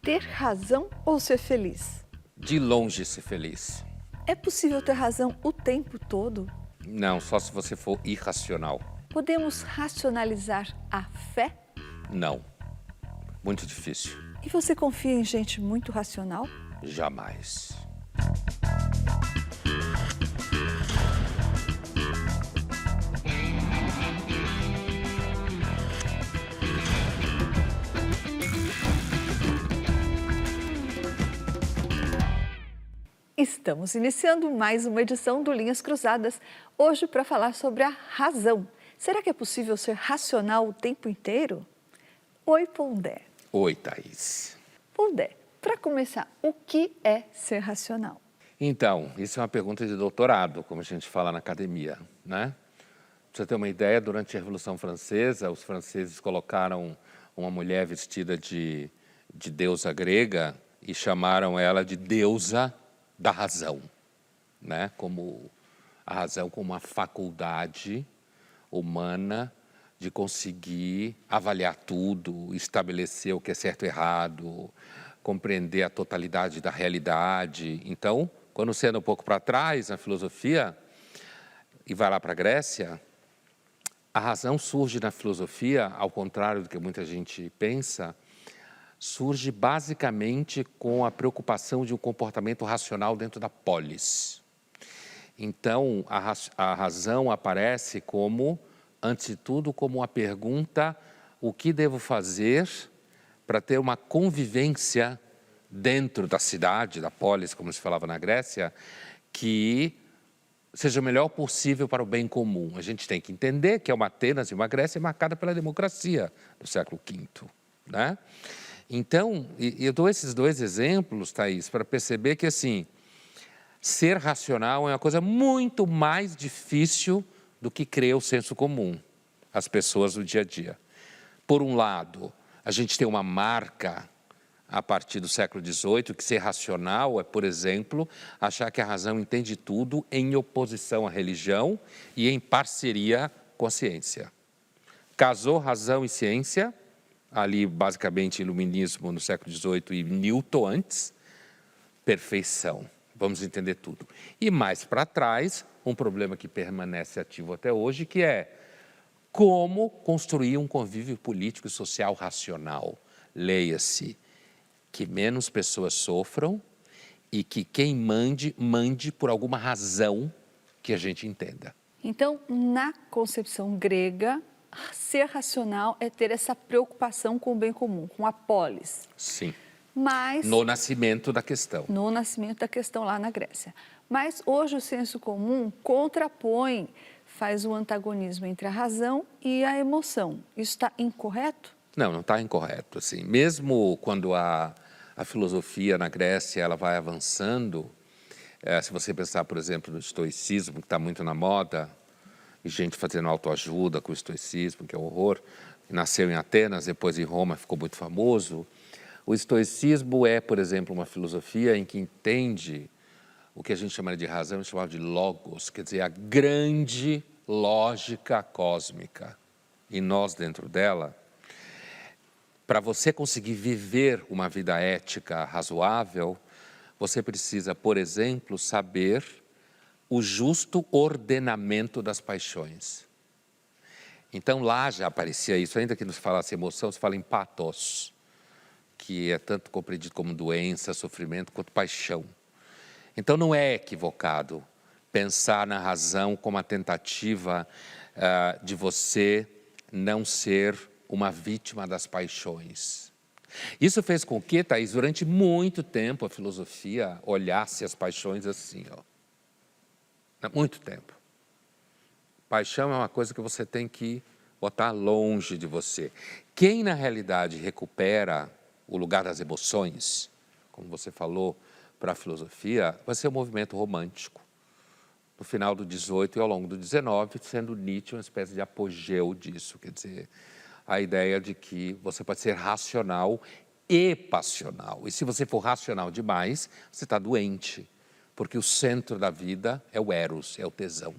ter razão ou ser feliz? De longe ser feliz. É possível ter razão o tempo todo? Não, só se você for irracional. Podemos racionalizar a fé? Não. Muito difícil. E você confia em gente muito racional? Jamais. Estamos iniciando mais uma edição do Linhas Cruzadas, hoje para falar sobre a razão. Será que é possível ser racional o tempo inteiro? Oi, Pondé. Oi, Thaís. Pondé, para começar, o que é ser racional? Então, isso é uma pergunta de doutorado, como a gente fala na academia, né? Pra você ter uma ideia, durante a Revolução Francesa, os franceses colocaram uma mulher vestida de deusa grega e chamaram ela de deusa da razão, né? Como a razão como uma faculdade humana de conseguir avaliar tudo, estabelecer o que é certo e errado, compreender a totalidade da realidade. Então, quando você anda um pouco para trás na filosofia e vai lá para a Grécia, a razão surge na filosofia, ao contrário do que muita gente pensa, surge basicamente com a preocupação de um comportamento racional dentro da polis. Então, a razão aparece como, antes de tudo, como uma pergunta: o que devo fazer para ter uma convivência dentro da cidade, da polis, como se falava na Grécia, que seja o melhor possível para o bem comum. A gente tem que entender que é uma Atenas e uma Grécia marcada pela democracia do século V, né? Então, eu dou esses dois exemplos, Thaís, para perceber que, assim, ser racional é uma coisa muito mais difícil do que crer o senso comum, as pessoas do dia a dia. Por um lado, a gente tem uma marca a partir do século XVIII, que ser racional é, por exemplo, achar que a razão entende tudo em oposição à religião e em parceria com a ciência. Casou razão e ciência, ali basicamente iluminismo no século XVIII e Newton antes, perfeição, vamos entender tudo. E mais para trás, um problema que permanece ativo até hoje, que é como construir um convívio político e social racional. Leia-se, que menos pessoas sofram e que quem mande por alguma razão que a gente entenda. Então, na concepção grega, ser racional é ter essa preocupação com o bem comum, com a polis. Sim. Mas no nascimento da questão. No nascimento da questão lá na Grécia. Mas hoje o senso comum contrapõe, faz o antagonismo entre a razão e a emoção. Isso está incorreto? Não, não está incorreto. Assim. Mesmo quando a filosofia na Grécia ela vai avançando, se você pensar, por exemplo, no estoicismo, que está muito na moda, e gente fazendo autoajuda com o estoicismo, que é um horror, nasceu em Atenas, depois em Roma ficou muito famoso. O estoicismo é, por exemplo, uma filosofia em que entende o que a gente chama de razão, a gente chamava de logos, quer dizer, a grande lógica cósmica. E nós, dentro dela, para você conseguir viver uma vida ética razoável, você precisa, por exemplo, saber o justo ordenamento das paixões. Então, lá já aparecia isso, ainda que nos falasse emoção, se fala em pathos, que é tanto compreendido como doença, sofrimento, quanto paixão. Então, não é equivocado pensar na razão como a tentativa de você não ser uma vítima das paixões. Isso fez com que, Thaís, durante muito tempo, a filosofia olhasse as paixões assim, ó. Há muito tempo. Paixão é uma coisa que você tem que botar longe de você. Quem, na realidade, recupera o lugar das emoções, como você falou, para a filosofia, vai ser o movimento romântico. No final do XVIII e ao longo do XIX, sendo Nietzsche uma espécie de apogeu disso. Quer dizer, a ideia de que você pode ser racional e passional. E se você for racional demais, você está doente. Porque o centro da vida é o eros, é o tesão.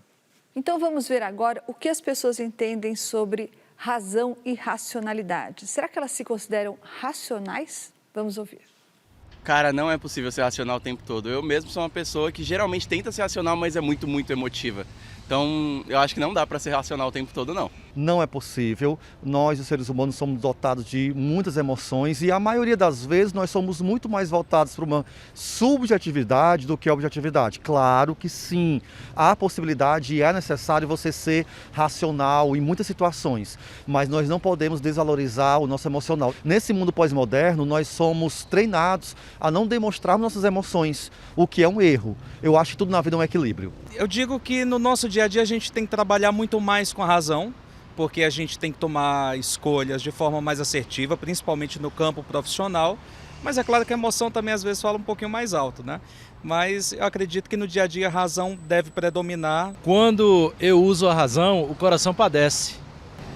Então vamos ver agora o que as pessoas entendem sobre razão e racionalidade. Será que elas se consideram racionais? Vamos ouvir. Cara, não é possível ser racional o tempo todo. Eu mesmo sou uma pessoa que geralmente tenta ser racional, mas é muito, muito emotiva. Então, eu acho que não dá para ser racional o tempo todo, não. Não é possível. Nós, os seres humanos, somos dotados de muitas emoções e a maioria das vezes nós somos muito mais voltados para uma subjetividade do que a objetividade. Claro que sim, há possibilidade e é necessário você ser racional em muitas situações, mas nós não podemos desvalorizar o nosso emocional. Nesse mundo pós-moderno, nós somos treinados a não demonstrarmos nossas emoções, o que é um erro. Eu acho que tudo na vida é um equilíbrio. Eu digo que no nosso dia a dia a gente tem que trabalhar muito mais com a razão, porque a gente tem que tomar escolhas de forma mais assertiva, principalmente no campo profissional. Mas é claro que a emoção também às vezes fala um pouquinho mais alto, né? Mas eu acredito que no dia a dia a razão deve predominar. Quando eu uso a razão, o coração padece.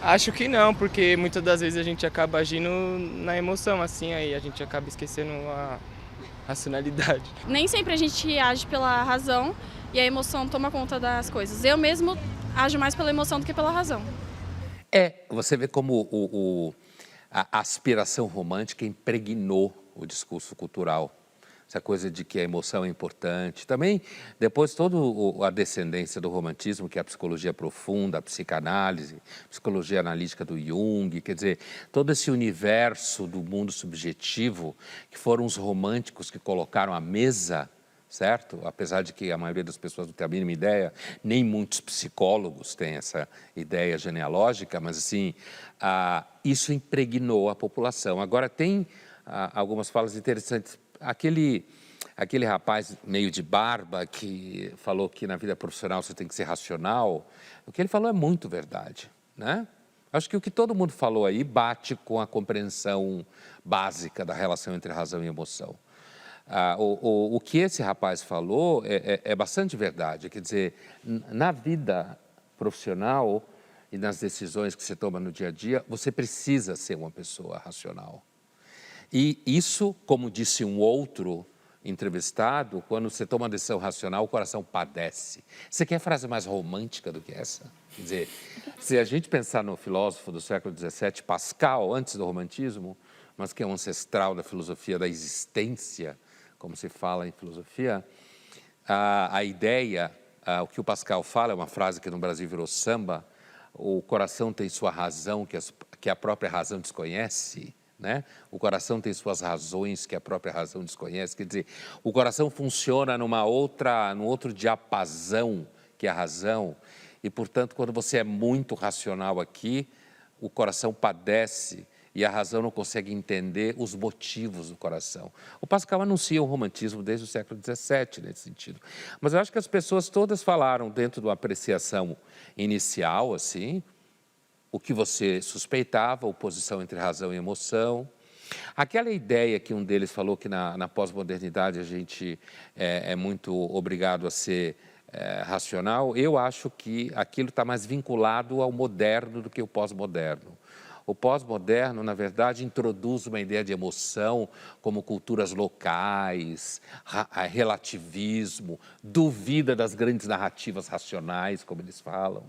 Acho que não, porque muitas das vezes a gente acaba agindo na emoção, assim, aí a gente acaba esquecendo a racionalidade. Nem sempre a gente age pela razão e a emoção toma conta das coisas. Eu mesmo ajo mais pela emoção do que pela razão. Você vê como a aspiração romântica impregnou o discurso cultural. Essa coisa de que a emoção é importante. Também, depois, toda a descendência do romantismo, que é a psicologia profunda, a psicanálise, a psicologia analítica do Jung, quer dizer, todo esse universo do mundo subjetivo, que foram os românticos que colocaram à mesa, certo? Apesar de que a maioria das pessoas não tem a mínima ideia, nem muitos psicólogos têm essa ideia genealógica, mas assim, isso impregnou a população. Agora, tem algumas falas interessantes. Aquele rapaz meio de barba que falou que na vida profissional você tem que ser racional, o que ele falou é muito verdade, né? Acho que o que todo mundo falou aí bate com a compreensão básica da relação entre razão e emoção. O que esse rapaz falou é bastante verdade, quer dizer, na vida profissional e nas decisões que você toma no dia a dia, você precisa ser uma pessoa racional. E isso, como disse um outro entrevistado, quando você toma uma decisão racional, o coração padece. Você quer frase mais romântica do que essa? Quer dizer, se a gente pensar no filósofo do século XVII, Pascal, antes do romantismo, mas que é um ancestral da filosofia da existência, como se fala em filosofia, a ideia, o que o Pascal fala, é uma frase que no Brasil virou samba, o coração tem sua razão que a própria razão desconhece, né? O coração tem suas razões que a própria razão desconhece, quer dizer, o coração funciona num outro diapasão que a razão, e, portanto, quando você é muito racional aqui, o coração padece e a razão não consegue entender os motivos do coração. O Pascal anuncia o romantismo desde o século XVII, nesse sentido. Mas eu acho que as pessoas todas falaram, dentro de uma apreciação inicial, assim, o que você suspeitava, a oposição entre razão e emoção. Aquela ideia que um deles falou que na pós-modernidade a gente é muito obrigado a ser racional, eu acho que aquilo está mais vinculado ao moderno do que o pós-moderno. O pós-moderno, na verdade, introduz uma ideia de emoção como culturas locais, relativismo, duvida das grandes narrativas racionais, como eles falam,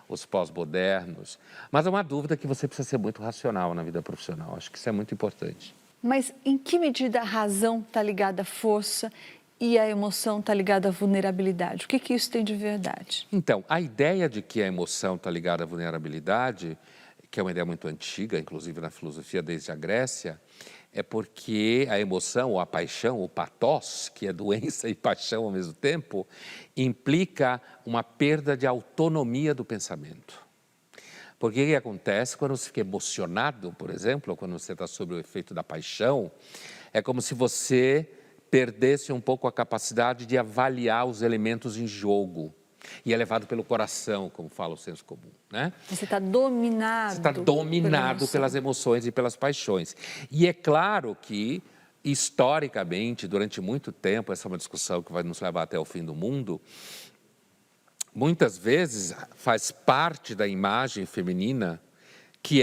os pós-modernos. Mas é uma dúvida que você precisa ser muito racional na vida profissional. Acho que isso é muito importante. Mas em que medida a razão está ligada à força e a emoção está ligada à vulnerabilidade? O que isso tem de verdade? Então, a ideia de que a emoção está ligada à vulnerabilidade, que é uma ideia muito antiga, inclusive na filosofia desde a Grécia, é porque a emoção, ou a paixão, o pathos, que é doença e paixão ao mesmo tempo, implica uma perda de autonomia do pensamento. Porque o que acontece quando você fica emocionado, por exemplo, ou quando você está sob o efeito da paixão, é como se você perdesse um pouco a capacidade de avaliar os elementos em jogo. E é levado pelo coração, como fala o senso comum, né? Você está dominado. Você está dominado pelas emoções e pelas paixões. E é claro que, historicamente, durante muito tempo, essa é uma discussão que vai nos levar até o fim do mundo, muitas vezes faz parte da imagem feminina que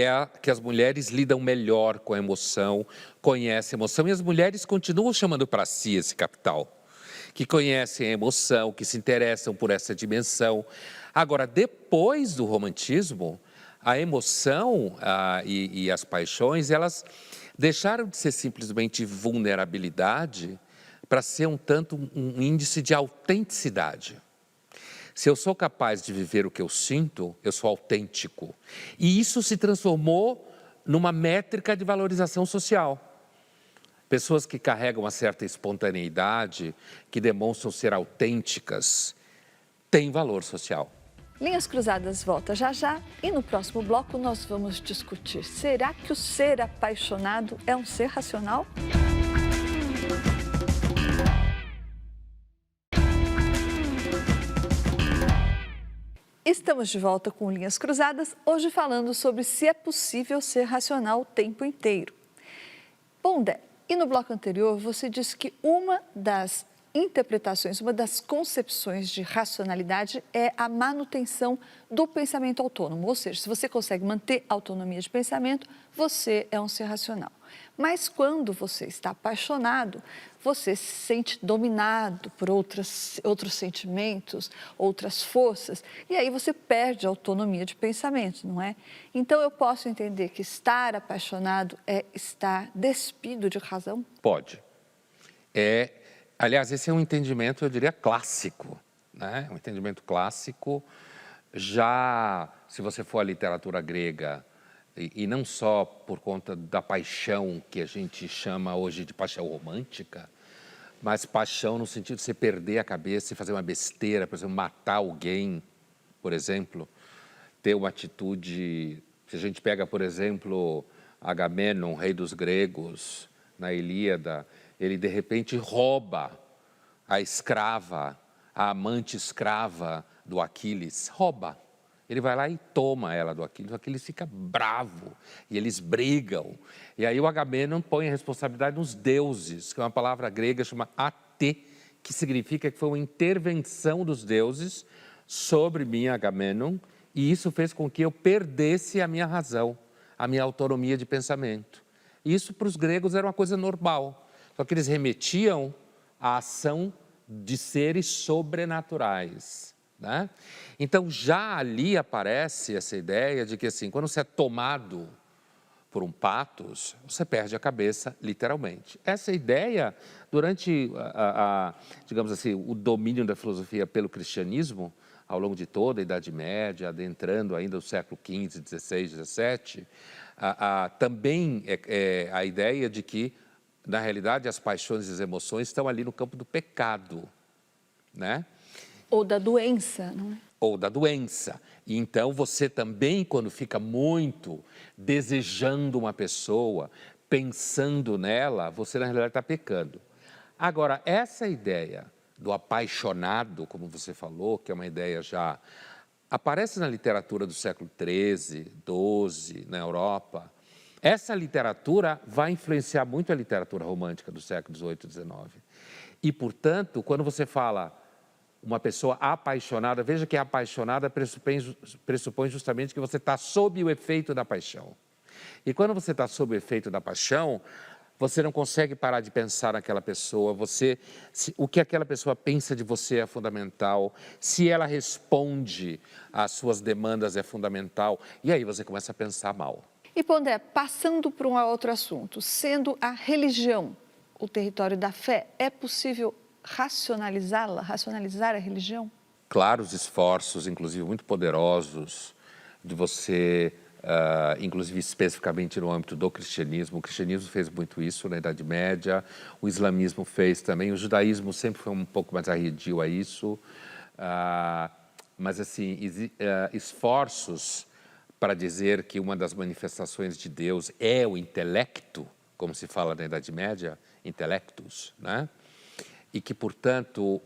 as mulheres lidam melhor com a emoção, conhecem a emoção, e as mulheres continuam chamando para si esse capital, que conhecem a emoção, que se interessam por essa dimensão. Agora, depois do romantismo, a emoção e as paixões, elas deixaram de ser simplesmente vulnerabilidade para ser um índice de autenticidade. Se eu sou capaz de viver o que eu sinto, eu sou autêntico. E isso se transformou numa métrica de valorização social. Pessoas que carregam uma certa espontaneidade, que demonstram ser autênticas, têm valor social. Linhas Cruzadas volta já já e no próximo bloco nós vamos discutir: será que o ser apaixonado é um ser racional? Estamos de volta com Linhas Cruzadas, hoje falando sobre se é possível ser racional o tempo inteiro. Bom, Dé, e no bloco anterior você disse que uma das interpretações, uma das concepções de racionalidade é a manutenção do pensamento autônomo, ou seja, se você consegue manter a autonomia de pensamento, você é um ser racional. Mas quando você está apaixonado, você se sente dominado por outros sentimentos, outras forças, e aí você perde a autonomia de pensamento, não é? Então eu posso entender que estar apaixonado é estar despido de razão? Pode. Aliás, esse é um entendimento, eu diria, clássico, né? Um entendimento clássico. Já, se você for à literatura grega, e não só por conta da paixão que a gente chama hoje de paixão romântica, mas paixão no sentido de você perder a cabeça e fazer uma besteira, por exemplo, matar alguém, por exemplo, ter uma atitude... Se a gente pega, por exemplo, Agamenon, rei dos gregos, na Ilíada, ele de repente rouba a escrava, a amante escrava do Aquiles, rouba. Ele vai lá e toma ela do Aquiles, o Aquiles fica bravo e eles brigam. E aí o Agamenon põe a responsabilidade nos deuses, que é uma palavra grega chama ate, que significa que foi uma intervenção dos deuses sobre mim, Agamenon, e isso fez com que eu perdesse a minha razão, a minha autonomia de pensamento. Isso para os gregos era uma coisa normal, só que eles remetiam à ação de seres sobrenaturais, né? Então, já ali aparece essa ideia de que, assim, quando você é tomado por um patos, você perde a cabeça, literalmente. Essa ideia, durante, digamos assim, o domínio da filosofia pelo cristianismo, ao longo de toda a Idade Média, adentrando ainda o século XV, XVI, XVII, também é a ideia de que, na realidade, as paixões e as emoções estão ali no campo do pecado, né? Ou da doença, não é? Ou da doença. E então você também, quando fica muito desejando uma pessoa, pensando nela, você na realidade está pecando. Agora, essa ideia do apaixonado, como você falou, que é uma ideia já... aparece na literatura do século XIII, XII, na Europa. Essa literatura vai influenciar muito a literatura romântica do século XVIII e XIX. E, portanto, quando você fala uma pessoa apaixonada, veja que apaixonada pressupõe justamente que você está sob o efeito da paixão. E quando você está sob o efeito da paixão, você não consegue parar de pensar naquela pessoa, o que aquela pessoa pensa de você é fundamental, se ela responde às suas demandas é fundamental, e aí você começa a pensar mal. E, Pondé, passando para um outro assunto, sendo a religião o território da fé, é possível racionalizá-la, racionalizar a religião? Claro, os esforços, inclusive muito poderosos, de você, inclusive especificamente no âmbito do cristianismo. O cristianismo fez muito isso na Idade Média, o islamismo fez também, o judaísmo sempre foi um pouco mais arredio a isso, mas assim, esforços para dizer que uma das manifestações de Deus é o intelecto, como se fala na Idade Média, intellectus, né? E que, portanto,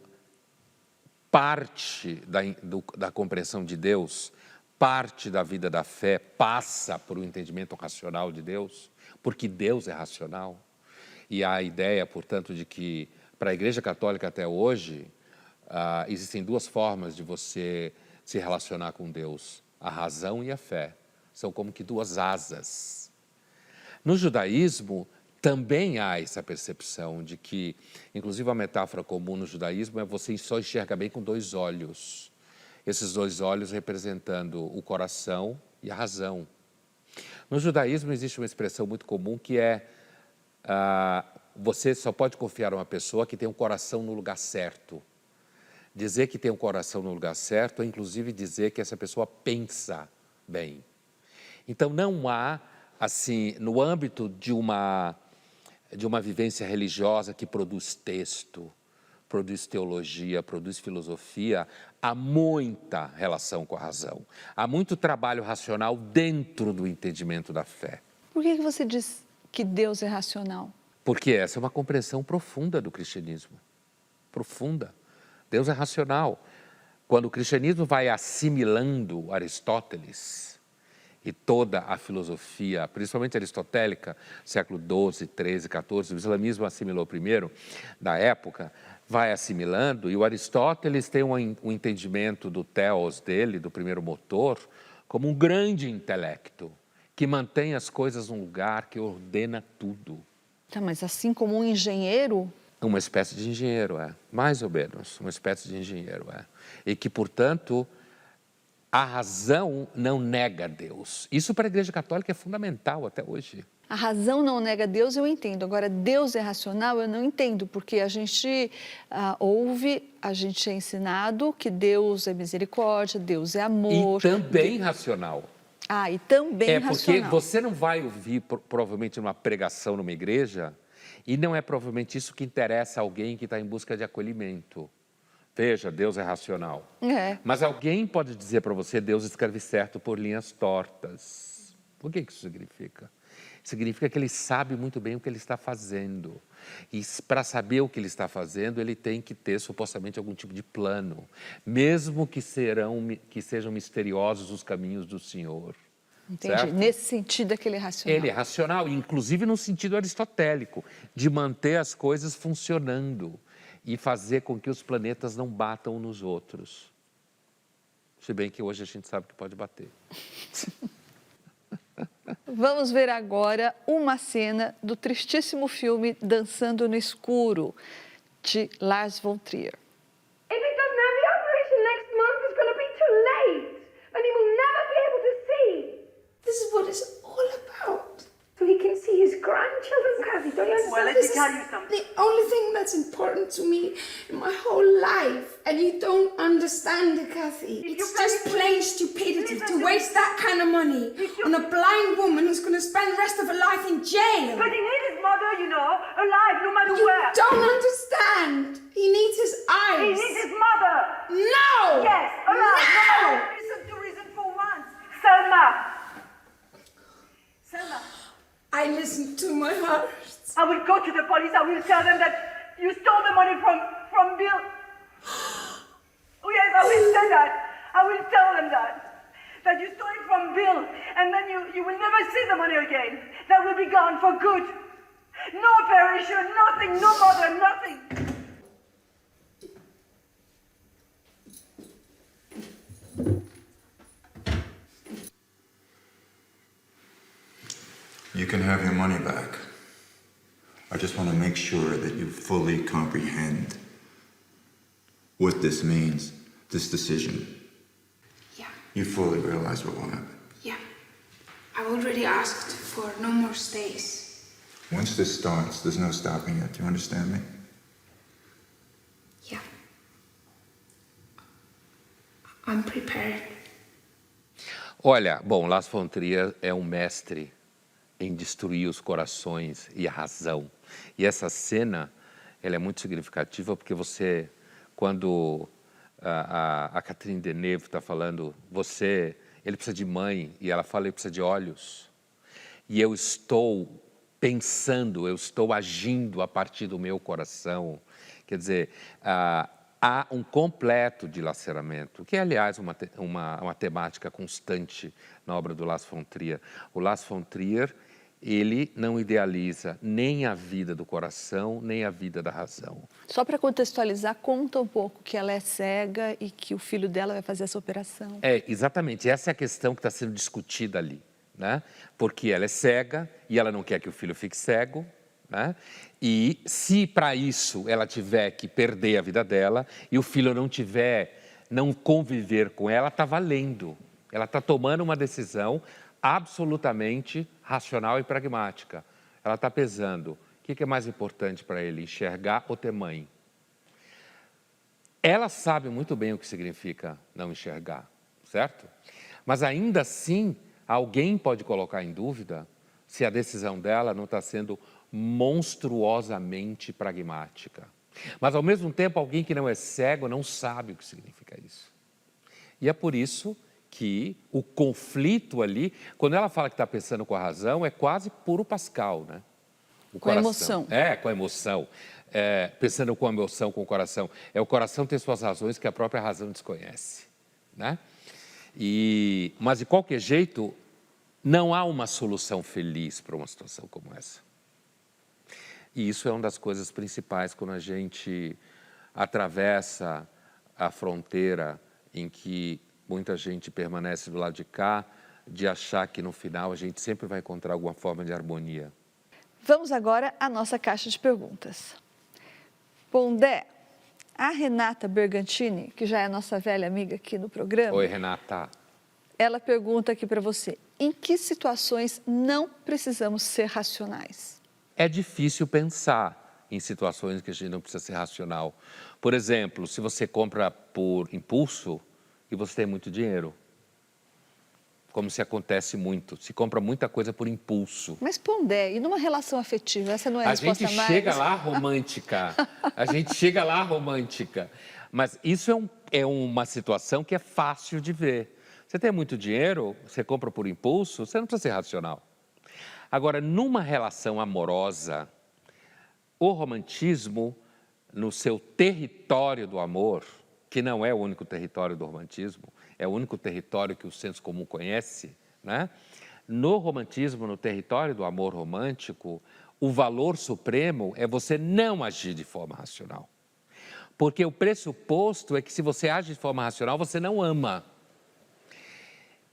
parte da compreensão de Deus, parte da vida da fé passa por um entendimento racional de Deus, porque Deus é racional. E há a ideia, portanto, de que, para a Igreja Católica até hoje, existem duas formas de você se relacionar com Deus, a razão e a fé. São como que duas asas. No judaísmo, também há essa percepção de que, inclusive a metáfora comum no judaísmo é você só enxerga bem com dois olhos. Esses dois olhos representando o coração e a razão. No judaísmo existe uma expressão muito comum que é você só pode confiar a uma pessoa que tem um coração no lugar certo. Dizer que tem um coração no lugar certo é, inclusive, dizer que essa pessoa pensa bem. Então, não há, assim, no âmbito de uma vivência religiosa que produz texto, produz teologia, produz filosofia, há muita relação com a razão. Há muito trabalho racional dentro do entendimento da fé. Por que você diz que Deus é racional? Porque essa é uma compreensão profunda do cristianismo. Profunda. Deus é racional. Quando o cristianismo vai assimilando Aristóteles e toda a filosofia, principalmente aristotélica, século XII, XIII, XIV, o islamismo assimilou primeiro, da época, vai assimilando, e o Aristóteles tem um entendimento do theos dele, do primeiro motor, como um grande intelecto, que mantém as coisas num lugar, que ordena tudo. Tá, mas assim como um engenheiro... Uma espécie de engenheiro, mais ou menos, uma espécie de engenheiro, E que, portanto, a razão não nega Deus. Isso para a Igreja Católica é fundamental até hoje. A razão não nega Deus, eu entendo. Agora, Deus é racional, eu não entendo, porque a gente ouve, a gente é ensinado que Deus é misericórdia, Deus é amor. E também racional. E também racional. Porque você não vai ouvir, provavelmente, numa pregação numa igreja, e não é provavelmente isso que interessa a alguém que está em busca de acolhimento. Veja, Deus é racional. Mas alguém pode dizer para você, Deus escreve certo por linhas tortas. O que isso significa? Significa que ele sabe muito bem o que ele está fazendo. E para saber o que ele está fazendo, ele tem que ter supostamente algum tipo de plano. Mesmo que sejam misteriosos os caminhos do Senhor. Entendi. Certo? Nesse sentido é que ele é racional. Ele é racional, inclusive no sentido aristotélico, de manter as coisas funcionando e fazer com que os planetas não batam uns nos outros. Se bem que hoje a gente sabe que pode bater. Vamos ver agora uma cena do tristíssimo filme Dançando no Escuro, de Lars von Trier. If he doesn't have the operation next month, it's going to be too late, and he will never be able to see. This is what it's all about. So he can see his grandchildren, Kathy. Don't you understand? Well, let me tell you something. The only thing that's important to me in my whole life, and you don't understand it, Kathy. It's just plain stupidity to waste that kind of money on a blind woman who's going to spend the rest of her life in jail. But he needs his mother, you know, alive no matter You where. don't understand. He needs his eyes. He needs his mother. No! Yes, alive. No! Listen to reason for once. Selma. Selma. I listen to my heart. I will go to the police. I will tell them that you stole the money from Bill. Oh yes, I will say that. I will tell them that you stole it from Bill, and then you will never see the money again. That will be gone for good. No operation, nothing, no mother, nothing. You can have your money back. I just want to make sure that you fully comprehend what this means, this decision. Yeah, You fully realize what will happen. yeah. I've already asked for no more stays. Once this starts, there's no stopping it. Do you understand me? Yeah. I'm prepared. Olha, bom, Lars von Trier é um mestre em destruir os corações e a razão. E essa cena, ela é muito significativa porque você, quando a Catherine Deneuve está falando, ele precisa de mãe, e ela fala, ele precisa de olhos. E eu estou pensando, eu estou agindo a partir do meu coração. Quer dizer, há um completo dilaceramento, que é, aliás, uma temática constante na obra do Lars von Trier. O Lars von Trier, ele não idealiza nem a vida do coração, nem a vida da razão. Só para contextualizar, conta um pouco que ela é cega e que o filho dela vai fazer essa operação. Exatamente. Essa é a questão que está sendo discutida ali, né? Porque ela é cega e ela não quer que o filho fique cego, né? E se para isso ela tiver que perder a vida dela e o filho não conviver com ela, está valendo. Ela está tomando uma decisão absolutamente racional e pragmática. Ela está pesando, que é mais importante para ele, enxergar ou ter mãe? Ela sabe muito bem o que significa não enxergar, certo? Mas ainda assim, alguém pode colocar em dúvida se a decisão dela não está sendo monstruosamente pragmática. Mas, ao mesmo tempo, alguém que não é cego não sabe o que significa isso. E é por isso que o conflito ali, quando ela fala que está pensando com a razão, é quase puro Pascal, né? Com a emoção. Com a emoção. Pensando com a emoção, com o coração. O coração tem suas razões que a própria razão desconhece, né? Mas, de qualquer jeito, não há uma solução feliz para uma situação como essa. E isso é uma das coisas principais quando a gente atravessa a fronteira em que muita gente permanece do lado de cá, de achar que no final a gente sempre vai encontrar alguma forma de harmonia. Vamos agora à nossa caixa de perguntas. Pondé, a Renata Bergantini, que já é nossa velha amiga aqui no programa. Oi, Renata. Ela pergunta aqui para você, em que situações não precisamos ser racionais? É difícil pensar em situações que a gente não precisa ser racional. Por exemplo, se você compra por impulso e você tem muito dinheiro, como se acontece muito, se compra muita coisa por impulso. Mas, Pondé, e numa relação afetiva, essa não é a resposta mais? A gente chega lá romântica, mas isso é uma situação que é fácil de ver. Você tem muito dinheiro, você compra por impulso, você não precisa ser racional. Agora, numa relação amorosa, o romantismo, no seu território do amor, que não é o único território do romantismo, é o único território que o senso comum conhece, né? No romantismo, no território do amor romântico, o valor supremo é você não agir de forma racional. Porque o pressuposto é que se você age de forma racional, você não ama.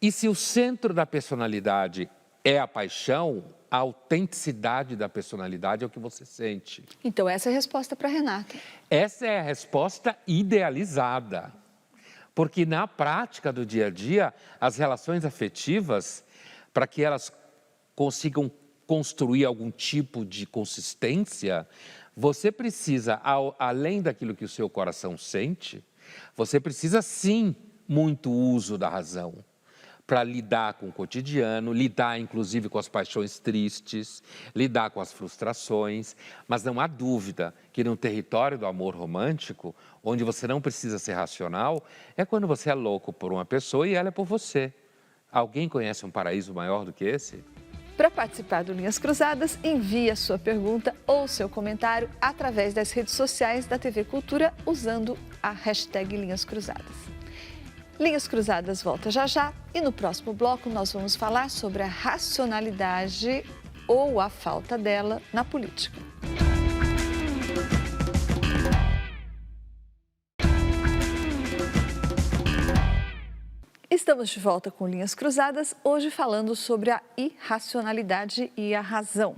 E se o centro da personalidade é a paixão, a autenticidade da personalidade é o que você sente. Então, essa é a resposta para a Renata. Essa é a resposta idealizada. Porque na prática do dia a dia, as relações afetivas, para que elas consigam construir algum tipo de consistência, você precisa, além daquilo que o seu coração sente, você precisa sim muito uso da razão. Para lidar com o cotidiano, lidar inclusive com as paixões tristes, lidar com as frustrações, mas não há dúvida que no território do amor romântico, onde você não precisa ser racional, é quando você é louco por uma pessoa e ela é por você. Alguém conhece um paraíso maior do que esse? Para participar do Linhas Cruzadas, envie a sua pergunta ou seu comentário através das redes sociais da TV Cultura usando a hashtag Linhas Cruzadas. Linhas Cruzadas volta já já e no próximo bloco nós vamos falar sobre a racionalidade ou a falta dela na política. Estamos de volta com Linhas Cruzadas, hoje falando sobre a irracionalidade e a razão.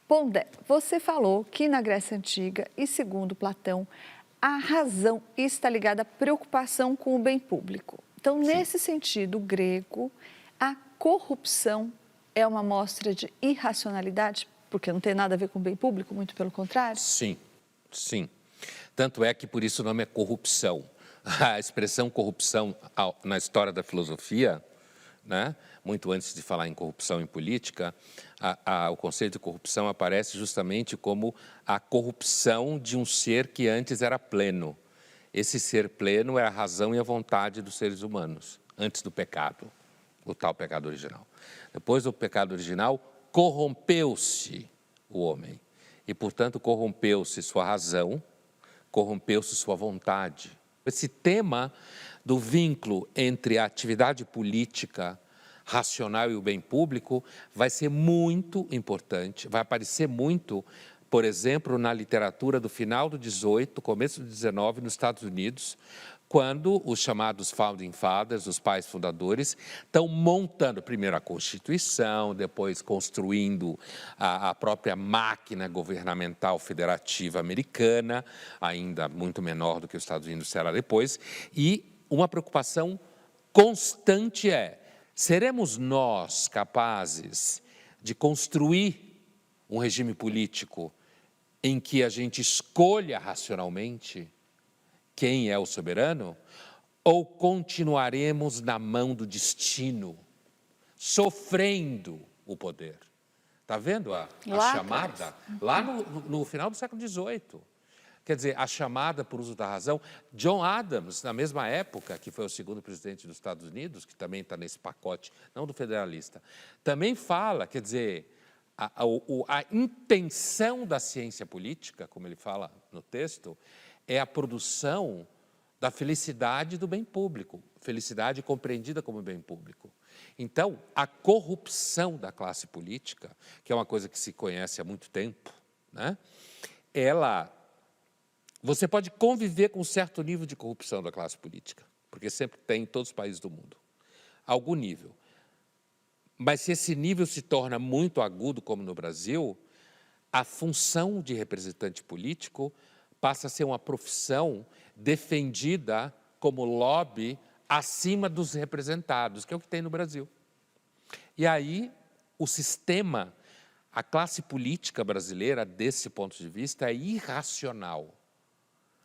Pondé, você falou que na Grécia Antiga e segundo Platão, a razão está ligada à preocupação com o bem público. Então, nesse sentido grego, a corrupção é uma mostra de irracionalidade, porque não tem nada a ver com o bem público, muito pelo contrário? Sim, sim. Tanto é que por isso o nome é corrupção. A expressão corrupção na história da filosofia, né? Muito antes de falar em corrupção em política, o conceito de corrupção aparece justamente como a corrupção de um ser que antes era pleno. Esse ser pleno era a razão e a vontade dos seres humanos, antes do pecado, o tal pecado original. Depois do pecado original, corrompeu-se o homem. E, portanto, corrompeu-se sua razão, corrompeu-se sua vontade. Esse tema do vínculo entre a atividade política racional e o bem público vai ser muito importante, vai aparecer muito, por exemplo, na literatura do final do 18, começo do 19, nos Estados Unidos, quando os chamados Founding Fathers, os pais fundadores, estão montando primeiro a Constituição, depois construindo a própria máquina governamental federativa americana, ainda muito menor do que os Estados Unidos será depois, e uma preocupação constante seremos nós capazes de construir um regime político em que a gente escolha racionalmente quem é o soberano, ou continuaremos na mão do destino, sofrendo o poder? Está vendo a chamada? Lá no final do século XVIII. Quer dizer, a chamada por uso da razão. John Adams, na mesma época, que foi o segundo presidente dos Estados Unidos, que também está nesse pacote, não do federalista, também fala, quer dizer, a intenção da ciência política, como ele fala no texto, é a produção da felicidade do bem público, felicidade compreendida como bem público. Então, a corrupção da classe política, que é uma coisa que se conhece há muito tempo, né? Você pode conviver com um certo nível de corrupção da classe política, porque sempre tem em todos os países do mundo, algum nível. Mas se esse nível se torna muito agudo, como no Brasil, a função de representante político passa a ser uma profissão defendida como lobby acima dos representados, que é o que tem no Brasil. E aí, o sistema, a classe política brasileira, desse ponto de vista, é irracional,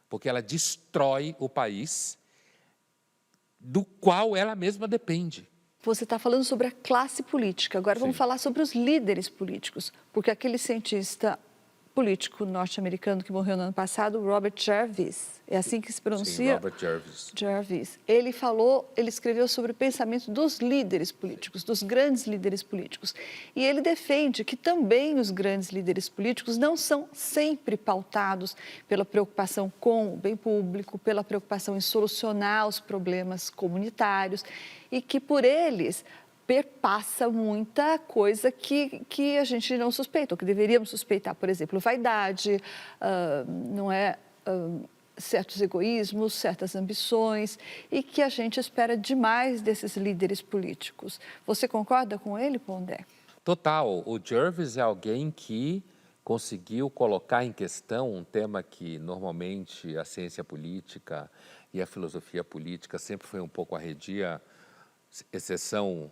porque ela destrói o país do qual ela mesma depende. Você está falando sobre a classe política, agora vamos falar sobre os líderes políticos, porque aquele cientista político norte-americano que morreu no ano passado, Robert Jarvis, é assim que se pronuncia? Sim, Robert Jarvis. Jarvis. Ele escreveu sobre o pensamento dos líderes políticos, dos grandes líderes políticos. E ele defende que também os grandes líderes políticos não são sempre pautados pela preocupação com o bem público, pela preocupação em solucionar os problemas comunitários e que por eles perpassa muita coisa que a gente não suspeita, ou que deveríamos suspeitar, por exemplo, vaidade, certos egoísmos, certas ambições, e que a gente espera demais desses líderes políticos. Você concorda com ele, Pondé? Total. O Jarvis é alguém que conseguiu colocar em questão um tema que normalmente a ciência política e a filosofia política sempre foi um pouco arredia, exceção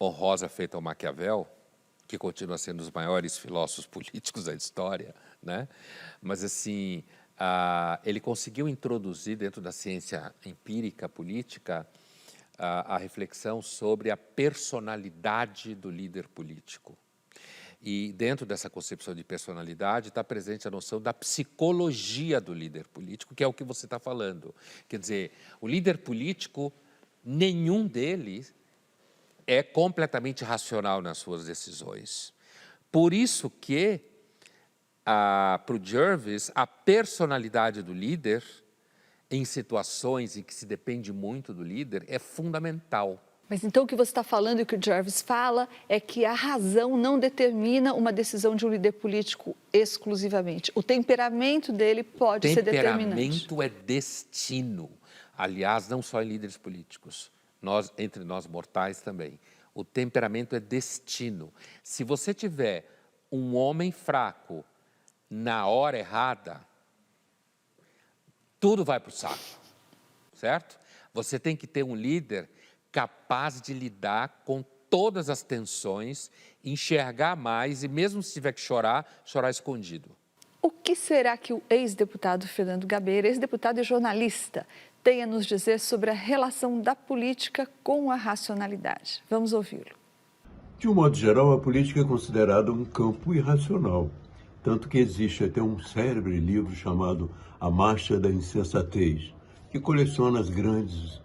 honrosa feita ao Maquiavel, que continua sendo um dos maiores filósofos políticos da história, né? Mas, assim, ele conseguiu introduzir dentro da ciência empírica política a reflexão sobre a personalidade do líder político. E dentro dessa concepção de personalidade está presente a noção da psicologia do líder político, que é o que você está falando. Quer dizer, o líder político, nenhum deles é completamente racional nas suas decisões. Por isso que, para o Jarvis, a personalidade do líder, em situações em que se depende muito do líder, é fundamental. Mas então o que você está falando e o que o Jarvis fala é que a razão não determina uma decisão de um líder político exclusivamente. O temperamento dele pode ser determinante. Temperamento é destino. Aliás, não só em líderes políticos. Entre nós mortais também. O temperamento é destino. Se você tiver um homem fraco na hora errada, tudo vai para o saco, certo? Você tem que ter um líder capaz de lidar com todas as tensões, enxergar mais e mesmo se tiver que chorar, chorar escondido. O que será que o ex-deputado Fernando Gabeira, ex-deputado e jornalista, tem a nos dizer sobre a relação da política com a racionalidade? Vamos ouvi-lo. De um modo geral, a política é considerada um campo irracional, tanto que existe até um célebre livro chamado A Marcha da Insensatez, que coleciona as grandes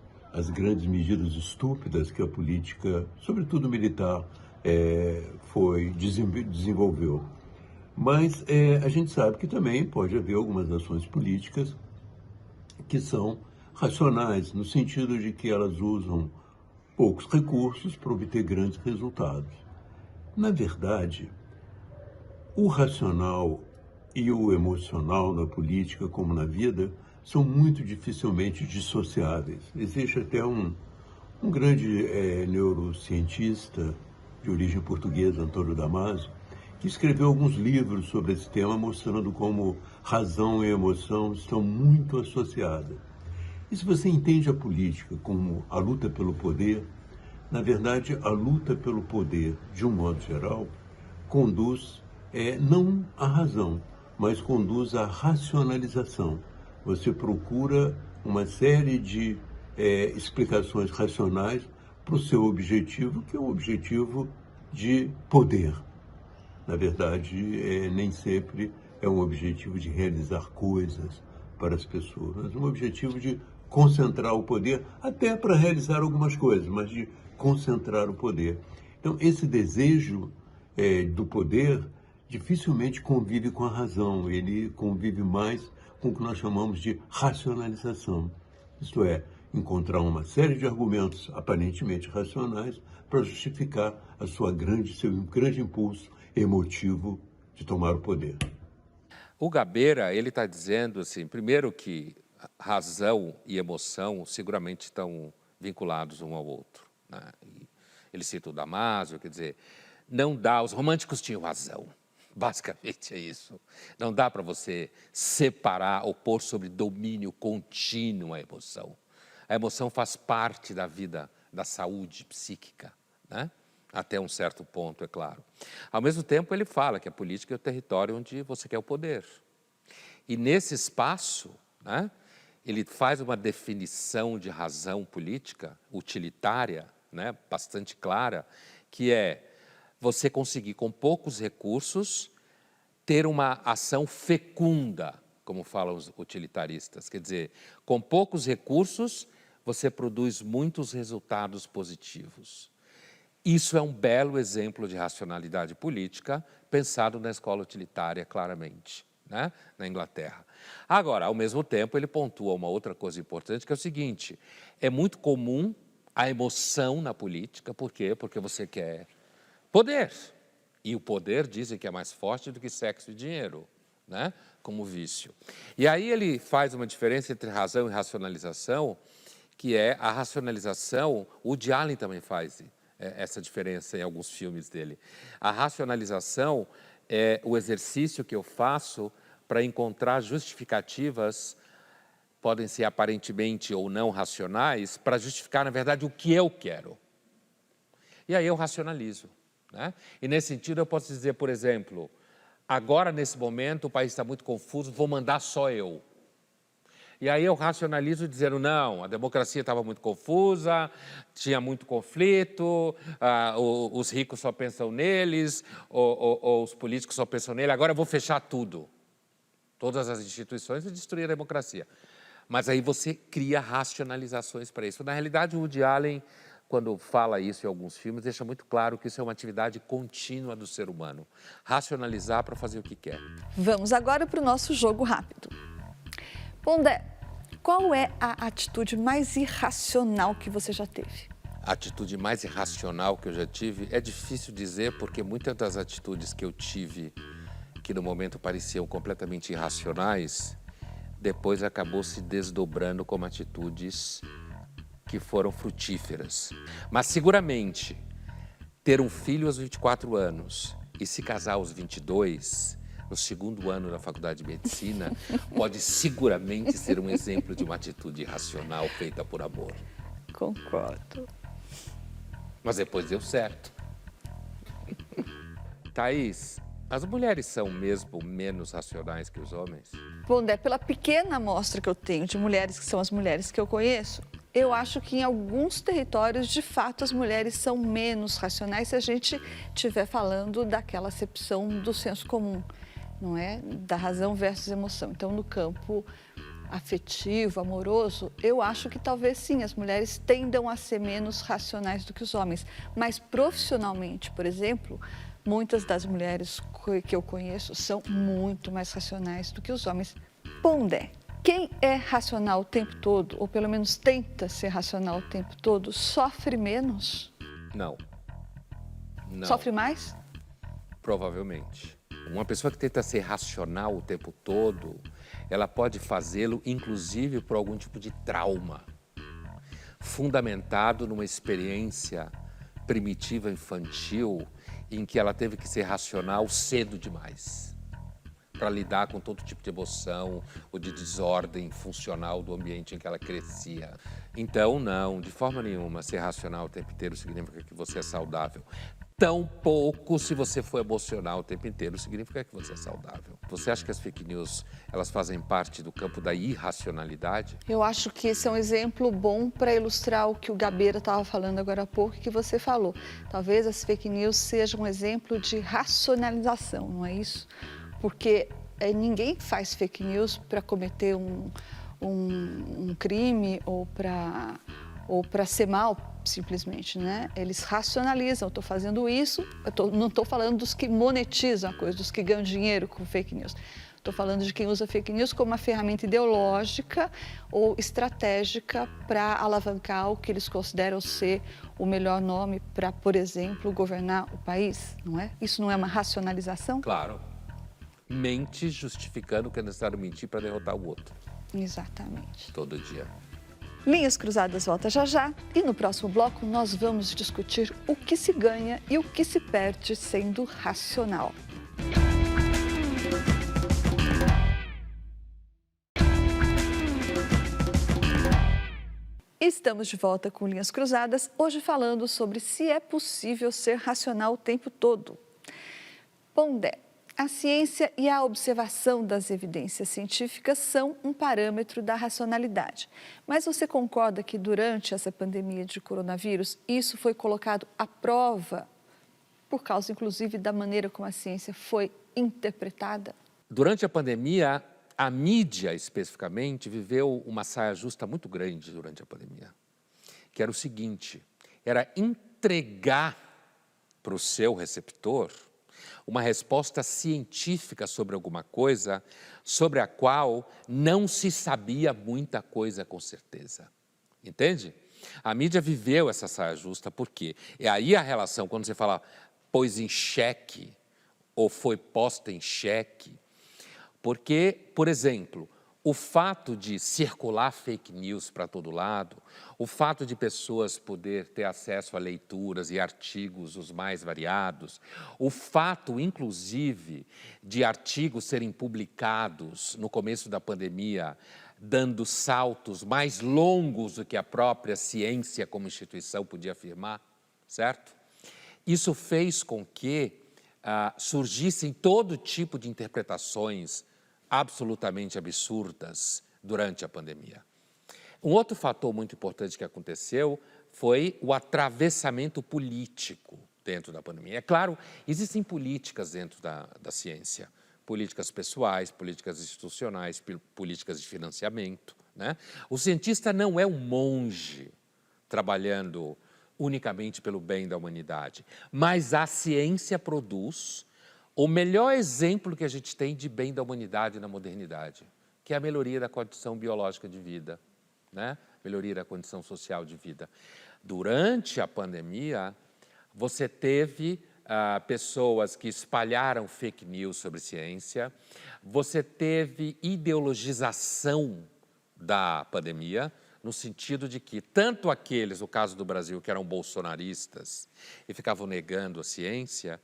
medidas estúpidas que a política, sobretudo militar, desenvolveu. Mas a gente sabe que também pode haver algumas ações políticas que são racionais, no sentido de que elas usam poucos recursos para obter grandes resultados. Na verdade, o racional e o emocional na política, como na vida, são muito dificilmente dissociáveis. Existe até um grande neurocientista de origem portuguesa, Antônio Damasio, que escreveu alguns livros sobre esse tema, mostrando como razão e emoção estão muito associadas. E se você entende a política como a luta pelo poder, na verdade, a luta pelo poder, de um modo geral, conduz não a razão, mas conduz à racionalização. Você procura uma série de explicações racionais para o seu objetivo, que é um objetivo de poder. Na verdade, nem sempre é um objetivo de realizar coisas para as pessoas, mas um objetivo de concentrar o poder, até para realizar algumas coisas, mas de concentrar o poder. Então, esse desejo do poder dificilmente convive com a razão, ele convive mais com o que nós chamamos de racionalização. Isto é, encontrar uma série de argumentos aparentemente racionais para justificar seu grande impulso emotivo de tomar o poder. O Gabeira, ele está dizendo assim, primeiro que razão e emoção seguramente estão vinculados um ao outro, né? Ele cita o Damásio, quer dizer, não dá, os românticos tinham razão, basicamente é isso. Não dá para você separar ou pôr sobre domínio contínuo a emoção. A emoção faz parte da vida, da saúde psíquica, né? Até um certo ponto, é claro. Ao mesmo tempo, ele fala que a política é o território onde você quer o poder. E nesse espaço, né, ele faz uma definição de razão política, utilitária, né, bastante clara, que é você conseguir, com poucos recursos, ter uma ação fecunda, como falam os utilitaristas. Quer dizer, com poucos recursos, você produz muitos resultados positivos. Isso é um belo exemplo de racionalidade política, pensado na escola utilitária, claramente, né, na Inglaterra. Agora, ao mesmo tempo, ele pontua uma outra coisa importante, que é o seguinte, é muito comum a emoção na política, por quê? Porque você quer poder. E o poder, dizem que é mais forte do que sexo e dinheiro, né, como vício. E aí ele faz uma diferença entre razão e racionalização, que é a racionalização, o Woody Allen também faz essa diferença em alguns filmes dele. A racionalização é o exercício que eu faço para encontrar justificativas, podem ser aparentemente ou não racionais, para justificar, na verdade, o que eu quero. E aí eu racionalizo, né? E nesse sentido eu posso dizer, por exemplo, agora nesse momento o país está muito confuso, vou mandar só eu. E aí eu racionalizo dizendo, não, a democracia estava muito confusa, tinha muito conflito, os ricos só pensam neles, ou os políticos só pensam nele, agora eu vou fechar tudo. Todas as instituições e destruir a democracia. Mas aí você cria racionalizações para isso. Na realidade, o Woody Allen, quando fala isso em alguns filmes, deixa muito claro que isso é uma atividade contínua do ser humano. Racionalizar para fazer o que quer. Vamos agora para o nosso jogo rápido. Pondé, qual é a atitude mais irracional que você já teve? A atitude mais irracional que eu já tive é difícil dizer, porque muitas das atitudes que eu tive, que no momento pareciam completamente irracionais, depois acabou se desdobrando como atitudes que foram frutíferas. Mas seguramente, ter um filho aos 24 anos e se casar aos 22... no segundo ano da faculdade de medicina, pode seguramente ser um exemplo de uma atitude irracional feita por amor. Concordo. Mas depois deu certo. Thaís, as mulheres são mesmo menos racionais que os homens? Pondé, pela pequena amostra que eu tenho de mulheres que são as mulheres que eu conheço, eu acho que em alguns territórios, de fato, as mulheres são menos racionais se a gente estiver falando daquela acepção do senso comum. Não é? Da razão versus emoção. Então, no campo afetivo, amoroso, eu acho que talvez sim, as mulheres tendam a ser menos racionais do que os homens. Mas profissionalmente, por exemplo, muitas das mulheres que eu conheço são muito mais racionais do que os homens. Pondé, quem é racional o tempo todo, ou pelo menos tenta ser racional o tempo todo, sofre menos? Não. Não. Sofre mais? Provavelmente. Uma pessoa que tenta ser racional o tempo todo, ela pode fazê-lo, inclusive, por algum tipo de trauma, fundamentado numa experiência primitiva infantil, em que ela teve que ser racional cedo demais, para lidar com todo tipo de emoção ou de desordem funcional do ambiente em que ela crescia. Então, não, de forma nenhuma, ser racional o tempo inteiro significa que você é saudável. Tampouco, se você for emocional o tempo inteiro, significa que você é saudável. Você acha que as fake news, elas fazem parte do campo da irracionalidade? Eu acho que esse é um exemplo bom para ilustrar o que o Gabeira estava falando agora há pouco, que você falou. Talvez as fake news sejam um exemplo de racionalização, não é isso? Porque ninguém faz fake news para cometer um crime ou para ser mal, simplesmente, né? Eles racionalizam, eu estou fazendo isso, não estou falando dos que monetizam a coisa, dos que ganham dinheiro com fake news. Estou falando de quem usa fake news como uma ferramenta ideológica ou estratégica para alavancar o que eles consideram ser o melhor nome para, por exemplo, governar o país, não é? Isso não é uma racionalização? Claro. Mente justificando que é necessário mentir para derrotar o outro. Exatamente. Todo dia. Linhas Cruzadas volta já já e no próximo bloco nós vamos discutir o que se ganha e o que se perde sendo racional. Estamos de volta com Linhas Cruzadas, hoje falando sobre se é possível ser racional o tempo todo. Pondé. A ciência e a observação das evidências científicas são um parâmetro da racionalidade. Mas você concorda que durante essa pandemia de coronavírus, isso foi colocado à prova, por causa, inclusive, da maneira como a ciência foi interpretada? Durante a pandemia, a mídia, especificamente, viveu uma saia justa muito grande durante a pandemia, que era o seguinte, era entregar para o seu receptor uma resposta científica sobre alguma coisa, sobre a qual não se sabia muita coisa com certeza. Entende? A mídia viveu essa saia justa, por quê? E aí a relação, quando você fala pôs em xeque, ou foi posta em xeque, porque, por exemplo, o fato de circular fake news para todo lado, o fato de pessoas poder ter acesso a leituras e artigos os mais variados, o fato, inclusive, de artigos serem publicados no começo da pandemia, dando saltos mais longos do que a própria ciência como instituição podia afirmar, certo? Isso fez com que surgissem todo tipo de interpretações absolutamente absurdas durante a pandemia. Um outro fator muito importante que aconteceu foi o atravessamento político dentro da pandemia. É claro, existem políticas dentro da ciência, políticas pessoais, políticas institucionais, políticas de financiamento, né? O cientista não é um monge trabalhando unicamente pelo bem da humanidade, mas a ciência produz o melhor exemplo que a gente tem de bem da humanidade na modernidade, que é a melhoria da condição biológica de vida, né? Melhoria da condição social de vida. Durante a pandemia, você teve pessoas que espalharam fake news sobre ciência, você teve ideologização da pandemia, no sentido de que tanto aqueles, no caso do Brasil, que eram bolsonaristas e ficavam negando a ciência,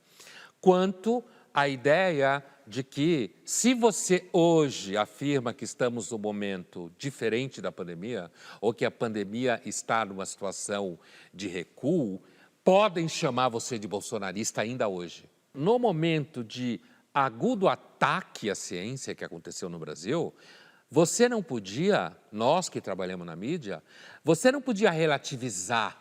quanto a ideia de que, se você hoje afirma que estamos num momento diferente da pandemia, ou que a pandemia está numa situação de recuo, podem chamar você de bolsonarista ainda hoje. No momento de agudo ataque à ciência que aconteceu no Brasil, você não podia, nós que trabalhamos na mídia, você não podia relativizar,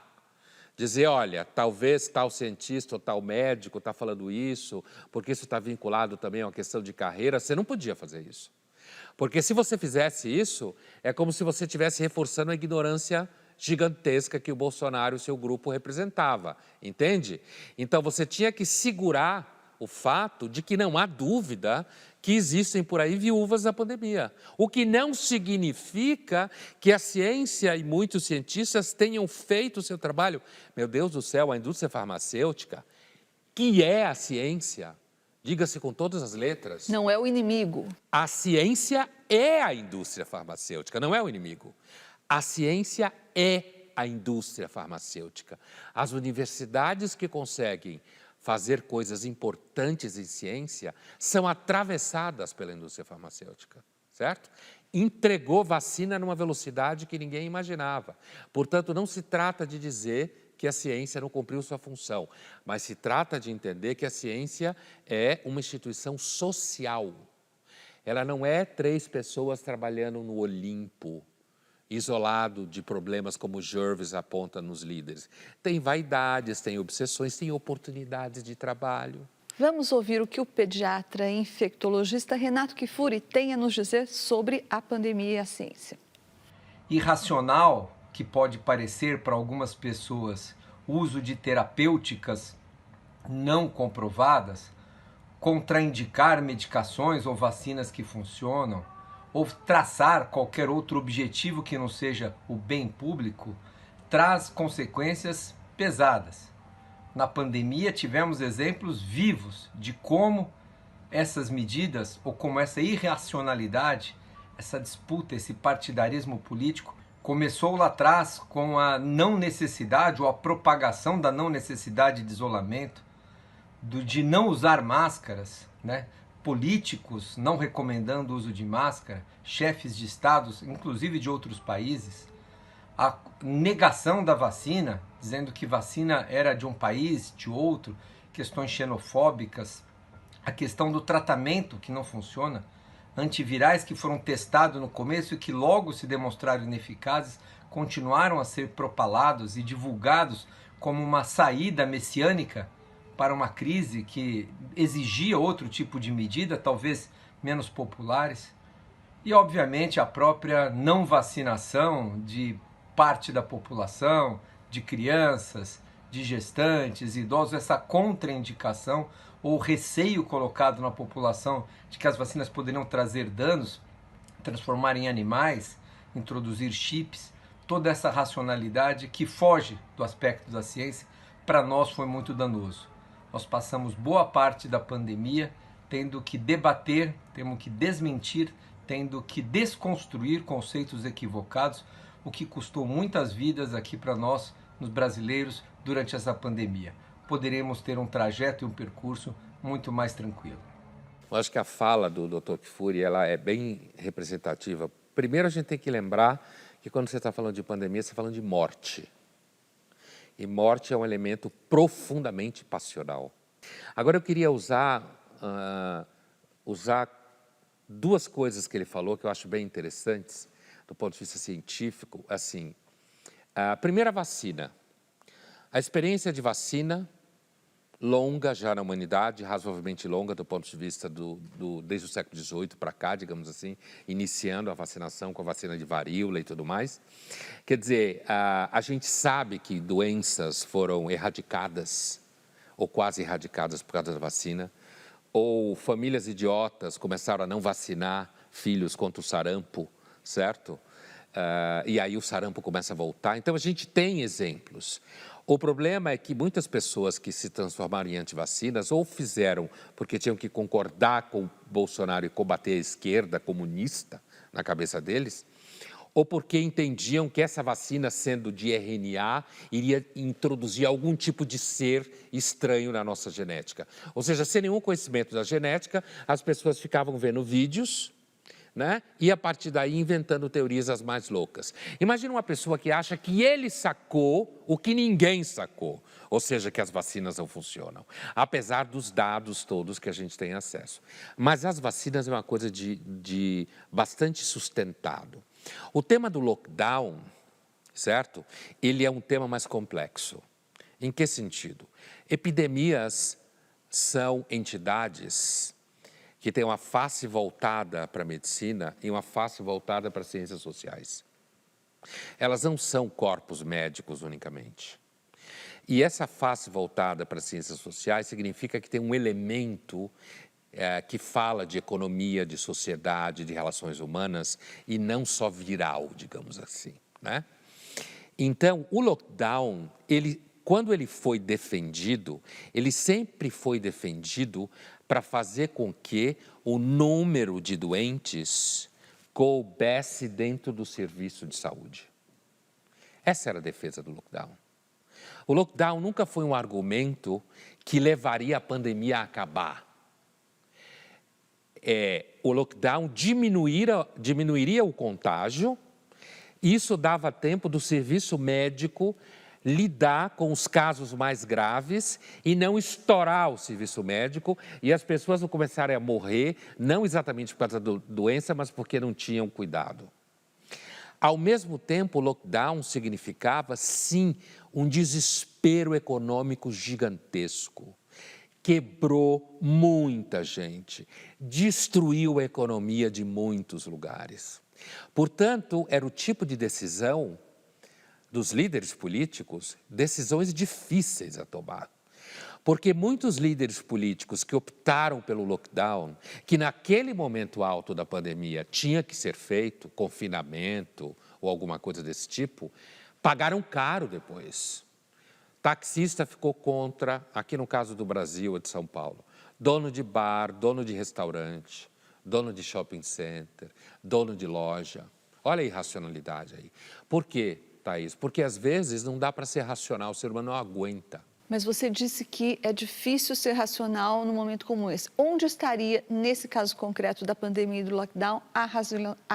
dizer, olha, talvez tal cientista ou tal médico está falando isso, porque isso está vinculado também a uma questão de carreira. Você não podia fazer isso. Porque se você fizesse isso, é como se você estivesse reforçando a ignorância gigantesca que o Bolsonaro e o seu grupo representava, entende? Então, você tinha que segurar o fato de que não há dúvida que existem por aí viúvas da pandemia. O que não significa que a ciência e muitos cientistas tenham feito o seu trabalho. Meu Deus do céu, a indústria farmacêutica, que é a ciência, diga-se com todas as letras. Não é o inimigo. A ciência é a indústria farmacêutica, não é o inimigo. A ciência é a indústria farmacêutica. As universidades que conseguem fazer coisas importantes em ciência são atravessadas pela indústria farmacêutica, certo? Entregou vacina numa velocidade que ninguém imaginava. Portanto, não se trata de dizer que a ciência não cumpriu sua função, mas se trata de entender que a ciência é uma instituição social. Ela não é 3 pessoas trabalhando no Olimpo, isolado de problemas como o Jervis aponta nos líderes. Tem vaidades, tem obsessões, tem oportunidades de trabalho. Vamos ouvir o que o pediatra e infectologista Renato Kfouri tem a nos dizer sobre a pandemia e a ciência. Irracional que pode parecer para algumas pessoas o uso de terapêuticas não comprovadas, contraindicar medicações ou vacinas que funcionam, ou traçar qualquer outro objetivo que não seja o bem público, traz consequências pesadas. Na pandemia tivemos exemplos vivos de como essas medidas ou como essa irracionalidade, essa disputa, esse partidarismo político começou lá atrás com a não necessidade ou a propagação da não necessidade de isolamento, de não usar máscaras, né? Políticos não recomendando o uso de máscara, chefes de estados, inclusive de outros países, a negação da vacina, dizendo que vacina era de um país, de outro, questões xenofóbicas, a questão do tratamento que não funciona, antivirais que foram testados no começo e que logo se demonstraram ineficazes, continuaram a ser propalados e divulgados como uma saída messiânica para uma crise que exigia outro tipo de medida, talvez menos populares. E, obviamente, a própria não vacinação de parte da população, de crianças, de gestantes, idosos, essa contraindicação ou receio colocado na população de que as vacinas poderiam trazer danos, transformar em animais, introduzir chips, toda essa racionalidade que foge do aspecto da ciência, para nós foi muito danoso. Nós passamos boa parte da pandemia tendo que debater, temos que desmentir, tendo que desconstruir conceitos equivocados, o que custou muitas vidas aqui para nós, nos brasileiros, durante essa pandemia. Poderemos ter um trajeto e um percurso muito mais tranquilo. Eu acho que a fala do Dr. Kfouri, ela é bem representativa. Primeiro, a gente tem que lembrar que quando você está falando de pandemia, você está falando de morte. E morte é um elemento profundamente passional. Agora, eu queria usar 2 coisas que ele falou que eu acho bem interessantes do ponto de vista científico. Assim, a primeira, vacina. A experiência de vacina, longa já na humanidade, razoavelmente longa do ponto de vista desde o século XVIII para cá, digamos assim, iniciando a vacinação com a vacina de varíola e tudo mais. Quer dizer, a gente sabe que doenças foram erradicadas, ou quase erradicadas por causa da vacina, ou famílias idiotas começaram a não vacinar filhos contra o sarampo, certo? E aí o sarampo começa a voltar. Então, a gente tem exemplos. O problema é que muitas pessoas que se transformaram em antivacinas ou fizeram porque tinham que concordar com o Bolsonaro e combater a esquerda comunista na cabeça deles, ou porque entendiam que essa vacina, sendo de RNA, iria introduzir algum tipo de ser estranho na nossa genética. Ou seja, sem nenhum conhecimento da genética, as pessoas ficavam vendo vídeos, né? E a partir daí inventando teorias as mais loucas. Imagina uma pessoa que acha que ele sacou o que ninguém sacou, ou seja, que as vacinas não funcionam, apesar dos dados todos que a gente tem acesso. Mas as vacinas é uma coisa de bastante sustentado. O tema do lockdown, certo? Ele é um tema mais complexo. Em que sentido? Epidemias são entidades que tem uma face voltada para a medicina e uma face voltada para as ciências sociais. Elas não são corpos médicos unicamente. E essa face voltada para as ciências sociais significa que tem um elemento que fala de economia, de sociedade, de relações humanas e não só viral, digamos assim, né? Então, o lockdown, quando ele foi defendido, ele sempre foi defendido para fazer com que o número de doentes coubesse dentro do serviço de saúde. Essa era a defesa do lockdown. O lockdown nunca foi um argumento que levaria a pandemia a acabar. O lockdown diminuiria o contágio, e isso dava tempo do serviço médico lidar com os casos mais graves e não estourar o serviço médico e as pessoas não começarem a morrer, não exatamente por causa da doença, mas porque não tinham cuidado. Ao mesmo tempo, o lockdown significava, sim, um desespero econômico gigantesco. Quebrou muita gente, destruiu a economia de muitos lugares. Portanto, era o tipo de decisão dos líderes políticos, decisões difíceis a tomar. Porque muitos líderes políticos que optaram pelo lockdown, que naquele momento alto da pandemia tinha que ser feito, confinamento ou alguma coisa desse tipo, pagaram caro depois. Taxista ficou contra, aqui no caso do Brasil e de São Paulo, dono de bar, dono de restaurante, dono de shopping center, dono de loja. Olha a irracionalidade aí. Por quê, Thaís? Porque às vezes não dá para ser racional, o ser humano não aguenta. Mas você disse que é difícil ser racional num momento como esse. Onde estaria, nesse caso concreto da pandemia e do lockdown, a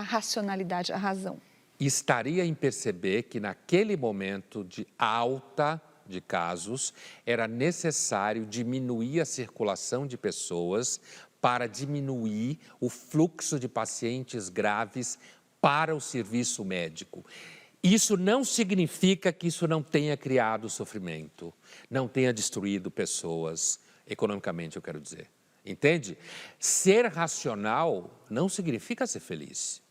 racionalidade, a razão? Estaria em perceber que naquele momento de alta de casos, era necessário diminuir a circulação de pessoas para diminuir o fluxo de pacientes graves para o serviço médico. Isso não significa que isso não tenha criado sofrimento, não tenha destruído pessoas, economicamente eu quero dizer. Entende? Ser racional não significa ser feliz.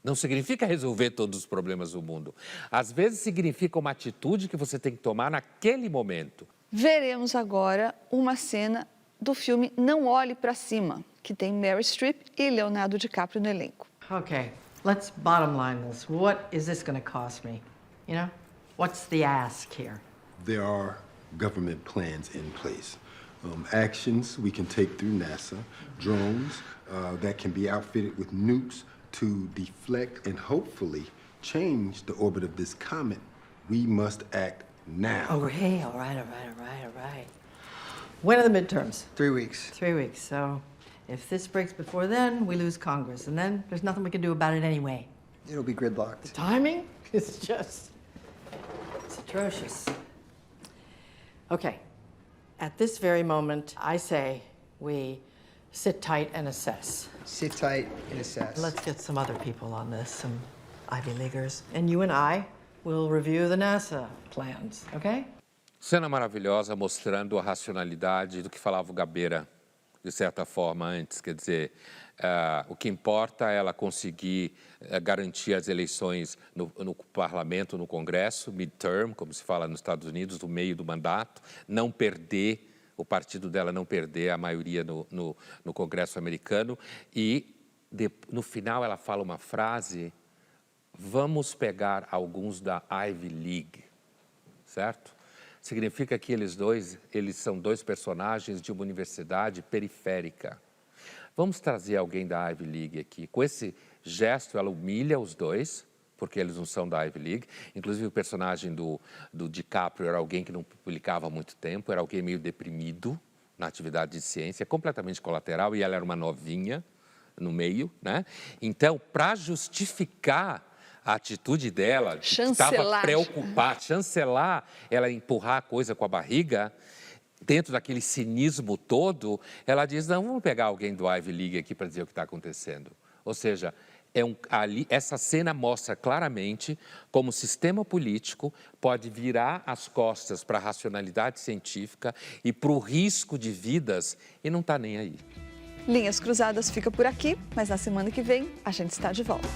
Não significa resolver todos os problemas do mundo. Às vezes significa uma atitude que você tem que tomar naquele momento. Veremos agora uma cena do filme Não Olhe Pra Cima, que tem Meryl Streep e Leonardo DiCaprio no elenco. Okay, let's bottom line this. What is this going to cost me? You know, what's the ask here? There are government plans in place. Actions we can take through NASA, drones that can be outfitted with nukes to deflect and hopefully change the orbit of this comet. We must act now. Oh, hey, all right. When are the midterms? 3 weeks. 3 weeks. So if this breaks before then, we lose Congress. And then there's nothing we can do about it anyway. It'll be gridlocked. The timing is just... it's atrocious. Okay. At this very moment, I say we sit tight and assess. Sit tight and assess. Let's get some other people on this, some Ivy Leaguers. And you and I will review the NASA plans, okay? Cena maravilhosa mostrando a racionalidade do que falava o Gabeira, de certa forma, antes. Quer dizer, o que importa é ela conseguir garantir as eleições no parlamento, no Congresso, midterm, como se fala nos Estados Unidos, no meio do mandato, não perder, o partido dela não perder a maioria no Congresso americano. E, no final, ela fala uma frase, vamos pegar alguns da Ivy League, certo? Significa que eles são dois personagens de uma universidade periférica. Vamos trazer alguém da Ivy League aqui. Com esse gesto, ela humilha os dois, porque eles não são da Ivy League. Inclusive, o personagem do DiCaprio era alguém que não publicava há muito tempo, era alguém meio deprimido na atividade de ciência, completamente colateral, e ela era uma novinha no meio, né? Então, para justificar a atitude dela, que estava preocupada, chancelar, ela empurrar a coisa com a barriga, dentro daquele cinismo todo, ela diz, não, vamos pegar alguém do Ivy League aqui para dizer o que está acontecendo. Ou seja, essa cena mostra claramente como o sistema político pode virar as costas para a racionalidade científica e para o risco de vidas e não está nem aí. Linhas Cruzadas fica por aqui, mas na semana que vem a gente está de volta.